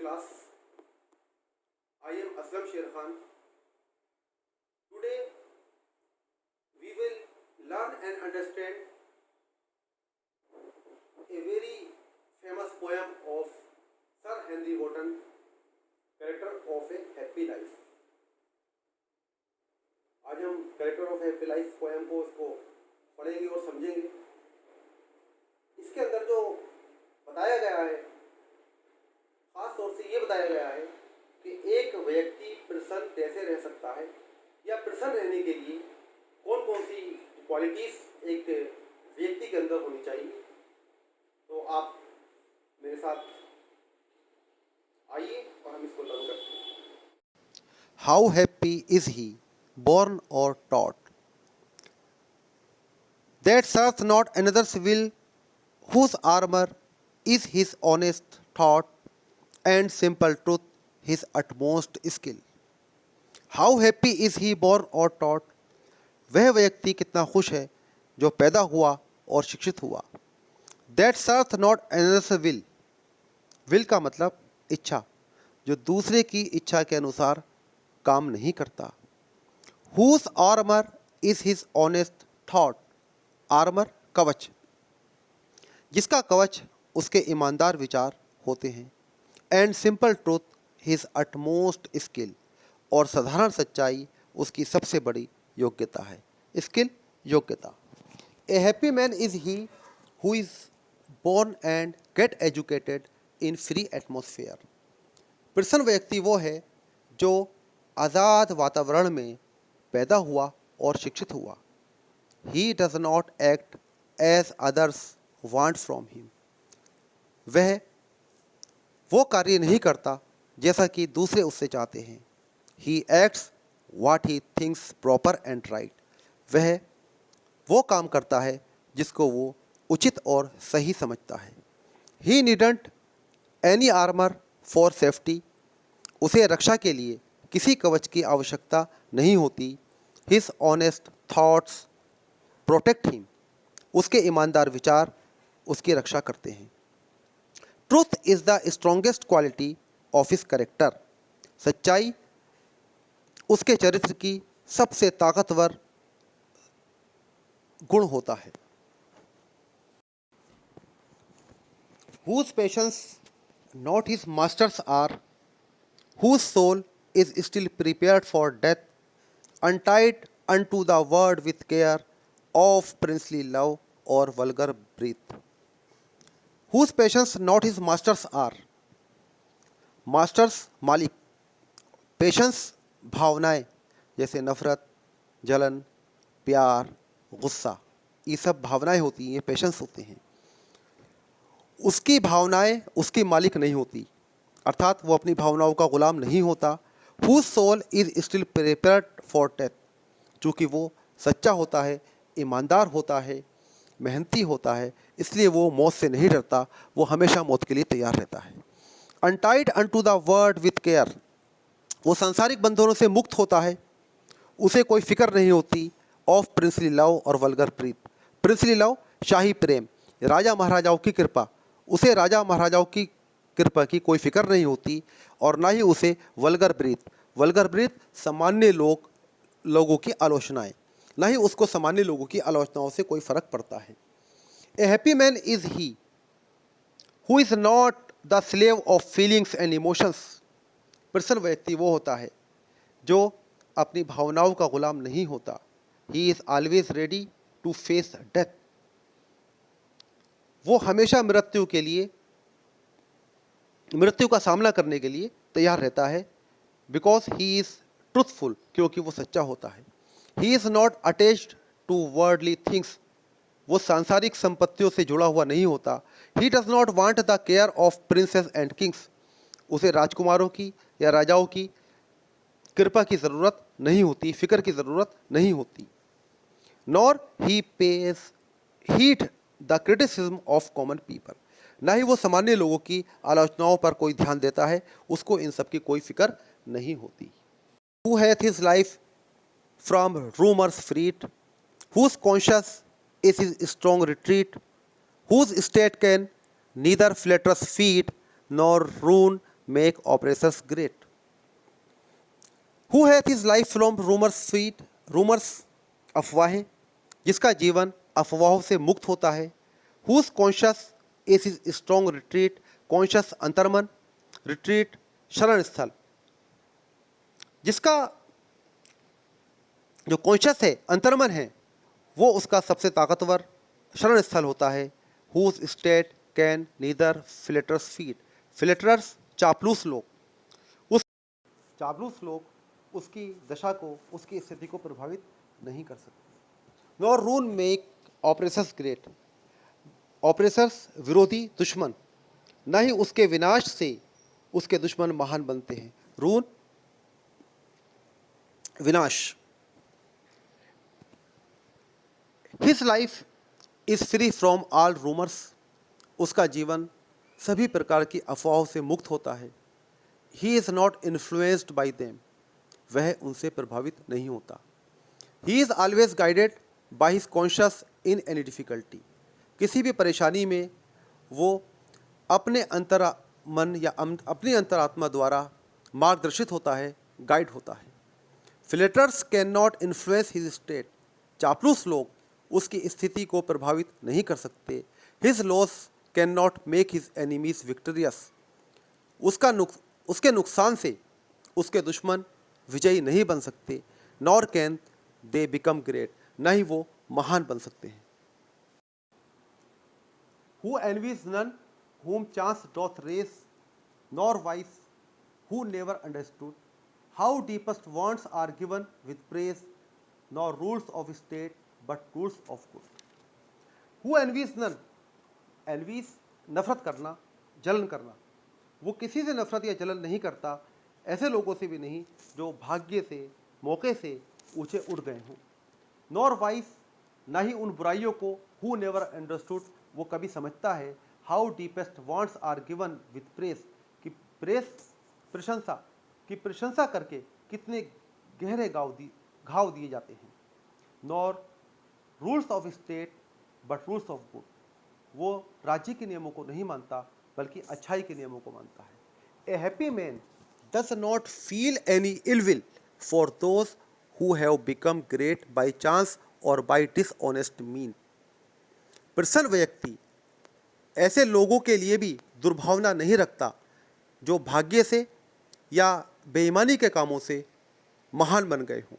class. I am Aslam Sher Khan. Today we will learn and understand a very famous poem of Sir Henry Wotton, Character of a Happy Life. आज हम character of happy life poem को उसको पढ़ेंगे और समझेंगे। इसके अंदर जो बताया गया है, खास तौर से ये बताया गया है कि एक व्यक्ति प्रसन्न कैसे रह सकता है या प्रसन्न रहने के लिए कौन कौन सी क्वालिटीज़ एक व्यक्ति के अंदर होनी चाहिए। तो आप मेरे साथ आइए और हम इसको लर्न करते हैं। How happy is he, born or taught, that serves not another's will, whose armor is his honest thought, and simple truth his utmost skill. How happy is he, born or taught, वह व्यक्ति कितना खुश है जो पैदा हुआ और शिक्षित हुआ। That serves not another's will, will का मतलब इच्छा, जो दूसरे की इच्छा के अनुसार काम नहीं करता। Whose armor is his honest thought, armor कवच, जिसका कवच उसके ईमानदार विचार होते हैं। And simple truth his utmost skill, और साधारण सच्चाई उसकी सबसे बड़ी योग्यता है। स्किल योग्यता। A happy man is he who is born and get educated in free atmosphere. प्रसन्न व्यक्ति वो है जो आज़ाद वातावरण में पैदा हुआ और शिक्षित हुआ। He does not act as others want from him. वह वो कार्य नहीं करता जैसा कि दूसरे उससे चाहते हैं। He acts what he thinks proper and right. वह वो काम करता है जिसको वो उचित और सही समझता है। He needn't any armor for safety. उसे रक्षा के लिए किसी कवच की आवश्यकता नहीं होती। His honest thoughts protect him. उसके ईमानदार विचार उसकी रक्षा करते हैं। Truth is the strongest quality of his character. सच्चाई उसके चरित्र की सबसे ताकतवर गुण होता है। Whose patience not his masters are, whose soul is still prepared for death, untied unto the word with care of princely love or vulgar breath. Whose patience not his masters are, masters मालिक, patience भावनाएं जैसे नफरत, जलन, प्यार, गुस्सा, ये सब भावनाएं होती हैं, ये पेशेंस होते हैं। उसकी भावनाएं उसकी मालिक नहीं होती, अर्थात वो अपनी भावनाओं का गुलाम नहीं होता। Whose soul is still prepared for death, चूँकि वो सच्चा होता है, ईमानदार होता है, मेहनती होता है, इसलिए वो मौत से नहीं डरता, वो हमेशा मौत के लिए तैयार रहता है। Untied unto the word with care, वो सांसारिक बंधनों से मुक्त होता है, उसे कोई फिक्र नहीं होती। ऑफ प्रिंसली लव और वल्गर प्रीत, प्रिंसली लव शाही प्रेम, राजा महाराजाओं की कृपा, उसे राजा महाराजाओं की कृपा की कोई फिक्र नहीं होती, और ना ही उसे वल्गर ब्रीथ, वल्गर ब्रीथ सामान्य लोगों की आलोचनाएं, ना ही उसको सामान्य लोगों की आलोचनाओं से कोई फर्क पड़ता है। A happy man is he who is not the slave of feelings and emotions, प्रसन्न व्यक्ति वो होता है जो अपनी भावनाओं का गुलाम नहीं होता। He is always ready to face death, वो हमेशा मृत्यु का सामना करने के लिए तैयार रहता है। बिकॉज ही इज ट्रूथफुल, क्योंकि वो सच्चा होता है। He is not attached to worldly things, वो सांसारिक संपत्तियों से जुड़ा हुआ नहीं होता। He does not want the care of princes and kings, उसे राजकुमारों की या राजाओं की कृपा की ज़रूरत नहीं होती, फिक्र की ज़रूरत नहीं होती। Nor he page heat the criticism of common people, ना ही वो सामान्य लोगों की आलोचनाओं पर कोई ध्यान देता है, उसको इन सब की कोई फिक्र नहीं होती। Who hath his life from rumours freed, whose conscience is his strong retreat, whose state can neither flatters feed nor ruin make operations great. Who hath his life from rumors feed, rumors अफवाहें, जिसका जीवन अफवाहों से मुक्त होता है. Whose conscious is his strong retreat, conscious अंतर्मन, retreat शरण स्थल, जिसका जो कॉन्शियस है, अंतर्मन है, वो उसका सबसे ताकतवर शरण स्थल होता है. Whose state can neither flatterers feed, flatterers चापलूस लोग, उस चापलूस लोग उसकी दशा को, उसकी स्थिति को प्रभावित नहीं कर सकते. Nor rule make operations great, operations विरोधी दुश्मन, न ही उसके विनाश से उसके दुश्मन महान बनते हैं. रूल विनाश. His life is free from all rumours, उसका जीवन सभी प्रकार की अफवाहों से मुक्त होता है. He is not influenced by them, वह उनसे प्रभावित नहीं होता. He is always guided by his conscious in any difficulty, किसी भी परेशानी में वो अपने अंतर्मन या अपनी अंतरात्मा द्वारा मार्गदर्शित होता है, गाइड होता है. Flatterers can not influence his state, चापलूस लोग उसकी स्थिति को प्रभावित नहीं कर सकते. His loss can not make his enemies victorious, उसके नुकसान से उसके दुश्मन विजयी नहीं बन सकते. Nor can they become great, न ही वो महान बन सकते हैं. Who envies none whom chance doth raise, nor wise who never understood how deepest wants are given with praise, nor rules of state but rules of good. Who envies none, envies नफरत करना, जलन करना, वो किसी से नफरत या जलन नहीं करता, ऐसे लोगों से भी नहीं जो भाग्य से, मौके से ऊंचे उड़ गए हों. नॉर वाइस, ना ही उन बुराइयों को, हु नेवर अंडरस्टूड, वो कभी समझता है. How deepest wants are given with praise, कि प्रेस प्रशंसा की प्रशंसा करके कितने गहरे घाव दिए जाते हैं. Nor rules of state but rules of good, वो राज्य के नियमों को नहीं मानता बल्कि अच्छाई के नियमों को मानता है. A happy man does not feel any ill will for those who have become great by chance or by dishonest mean. प्रसन्न व्यक्ति ऐसे लोगों के लिए भी दुर्भावना नहीं रखता जो भाग्य से या बेईमानी के कामों से महान बन गए हों.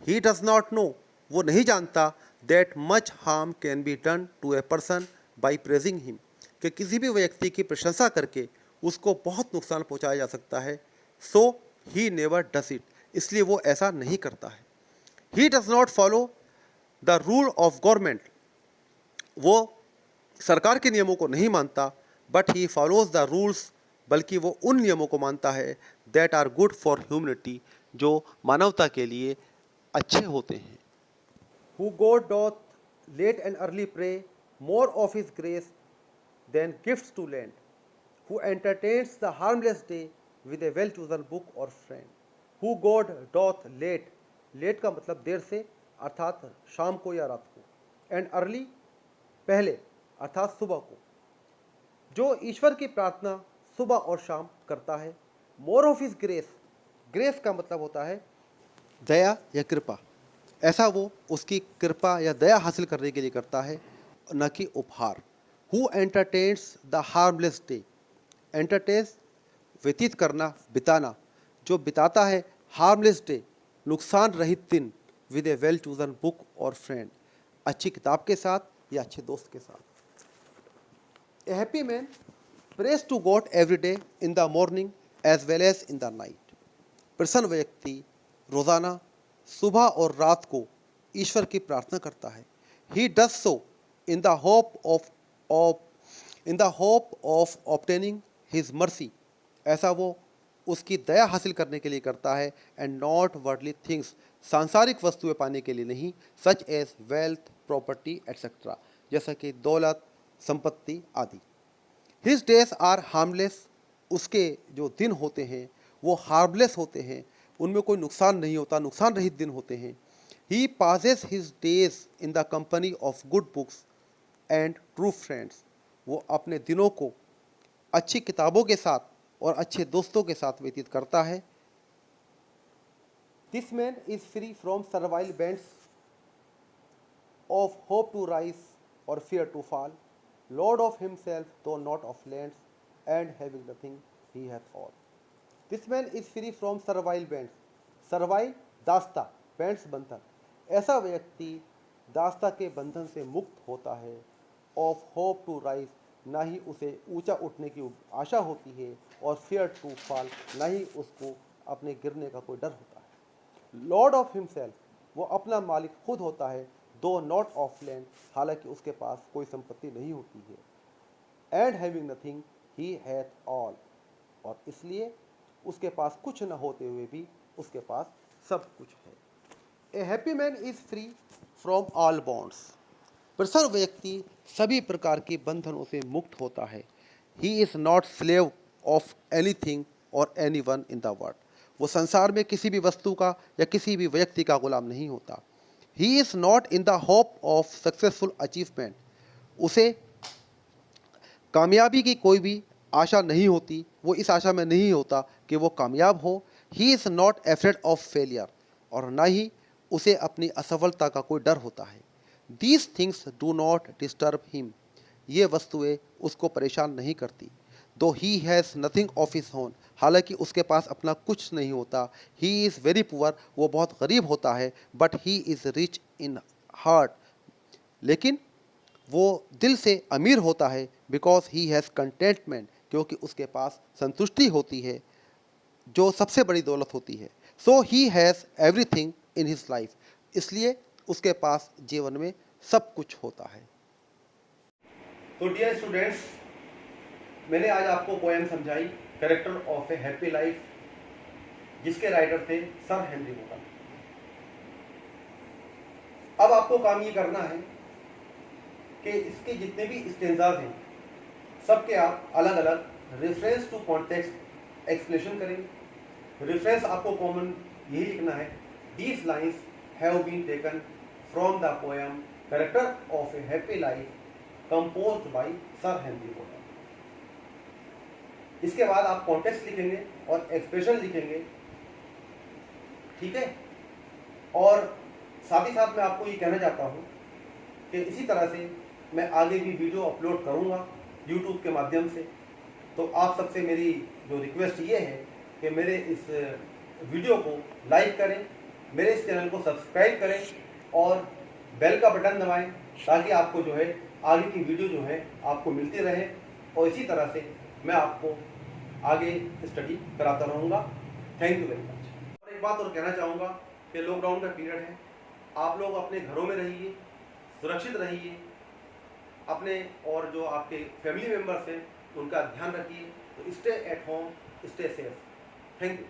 ही डज नॉट नो, वो नहीं जानता that much harm can be done to a person by praising him, कि किसी भी व्यक्ति की प्रशंसा करके उसको बहुत नुकसान पहुंचाया जा सकता है. So he never does it, इसलिए वो ऐसा नहीं करता है. He does not follow the rule of government, वो सरकार के नियमों को नहीं मानता, but he follows the rules, बल्कि वो उन नियमों को मानता है that are good for humanity, जो मानवता के लिए अच्छे होते हैं. Who God doth late and early pray, more of his grace than gifts to lend. Who entertains the harmless day with a well chosen book और friend. Who God doth late, late का मतलब देर से, अर्थात शाम को या रात को. एंड अर्ली पहले, अर्थात सुबह को. जो ईश्वर की प्रार्थना सुबह और शाम करता है. मोर ऑफ हिज ग्रेस, ग्रेस का मतलब होता है दया या कृपा, ऐसा वो उसकी कृपा या दया हासिल करने के लिए करता है, न कि उपहार. Who entertains the harmless day, entertains व्यतीत करना, बिताना, जो बिताता है हार्मलेस डे, नुकसान रहित दिन, with a well chosen book और फ्रेंड, अच्छी किताब के साथ या अच्छे दोस्त के साथ. A happy man prays to God every day in the morning as well as in the night. प्रसन्न व्यक्ति रोजाना सुबह और रात को ईश्वर की प्रार्थना करता है. He does so in the hope of obtaining his mercy. ऐसा वो उसकी दया हासिल करने के लिए करता है. And not worldly things, सांसारिक वस्तुएं पाने के लिए नहीं, such as wealth, property, etc. जैसा कि दौलत, संपत्ति आदि. हिज डेज आर हार्मलेस, उसके जो दिन होते हैं वो हार्मलेस होते हैं, उनमें कोई नुकसान नहीं होता, नुकसान रहित दिन होते हैं. He passes his days in the company of good books and true friends, वो अपने दिनों को अच्छी किताबों के साथ और अच्छे दोस्तों के साथ व्यतीत करता है। This man is free from servile bands of hope to rise और fear to fall, lord of himself though not of lands and having nothing he hath all. This man is free from servile bands, servile दास्ता, bands बंधन। ऐसा व्यक्ति दास्ता के बंधन से मुक्त होता है। ऑफ होप टू राइज, ना ही उसे ऊंचा उठने की आशा होती है, और फियर टू फॉल, ना ही उसको अपने गिरने का कोई डर होता है। लॉर्ड ऑफ हिमसेल्फ, वो अपना मालिक खुद होता है। दो नॉट ऑफ लैंड, हालांकि उसके पास कोई संपत्ति नहीं होती है। And having nothing he hath all, और इसलिए उसके पास कुछ न होते हुए भी उसके पास सब कुछ है। A happy man is free from all bonds, प्रसन्न व्यक्ति सभी प्रकार के बंधनों से मुक्त होता है। He is not slave of anything और एनीवन इन द वर्ल्ड, वो संसार में किसी भी वस्तु का या किसी भी व्यक्ति का गुलाम नहीं होता। He is not in the hope of successful achievement, उसे कामयाबी की कोई भी आशा नहीं होती, वो इस आशा में नहीं होता कि वो कामयाब हो। He is not afraid of failure, और ना ही उसे अपनी असफलता का कोई डर होता है। These things do not disturb him, ये वस्तुएं उसको परेशान नहीं करती। दो he has nothing of his own, हालांकि उसके पास अपना कुछ नहीं होता। ही इज़ वेरी पुअर, वो बहुत गरीब होता है। But he is rich in heart, लेकिन वो दिल से अमीर होता है। बिकॉज ही हैज़ कंटेंटमेंट, क्योंकि उसके पास संतुष्टि होती है, जो सबसे बड़ी दौलत होती है। So he has everything in his life, इसलिए उसके पास जीवन में सब कुछ होता है। तो डियर स्टूडेंट्स, मैंने आज आपको पोएम समझाई character of a happy life, जिसके राइटर थे सर हेनरी वोटन। अब आपको काम ये करना है कि इसके जितने भी स्टेंजाज हैं सबके आप अलग अलग रेफरेंस टू कॉन्टेक्स्ट एक्सप्लेनेशन करेंगे। रेफरेंस आपको कॉमन यही लिखना है, these lines have been taken from the poem character of a happy life composed by sir Henry Wotton. इसके बाद आप कॉन्टेक्स्ट लिखेंगे और एक्सप्रेशन लिखेंगे, ठीक है। और साथ ही साथ मैं आपको ये कहना चाहता हूँ कि इसी तरह से मैं आगे भी वीडियो अपलोड करूँगा YouTube के माध्यम से। तो आप सबसे मेरी जो रिक्वेस्ट ये है कि मेरे इस वीडियो को लाइक करें, मेरे इस चैनल को सब्सक्राइब करें और बेल का बटन दबाएं, ताकि आपको जो है आगे की वीडियो जो है आपको मिलती रहे, और इसी तरह से मैं आपको आगे स्टडी कराता रहूँगा। Thank you very much. और एक बात और कहना चाहूँगा कि लॉकडाउन का पीरियड है, आप लोग अपने घरों में रहिए, सुरक्षित रहिए, अपने और जो आपके फैमिली मेम्बर्स हैं उनका ध्यान रखिए। तो stay at home, stay safe. Thank you.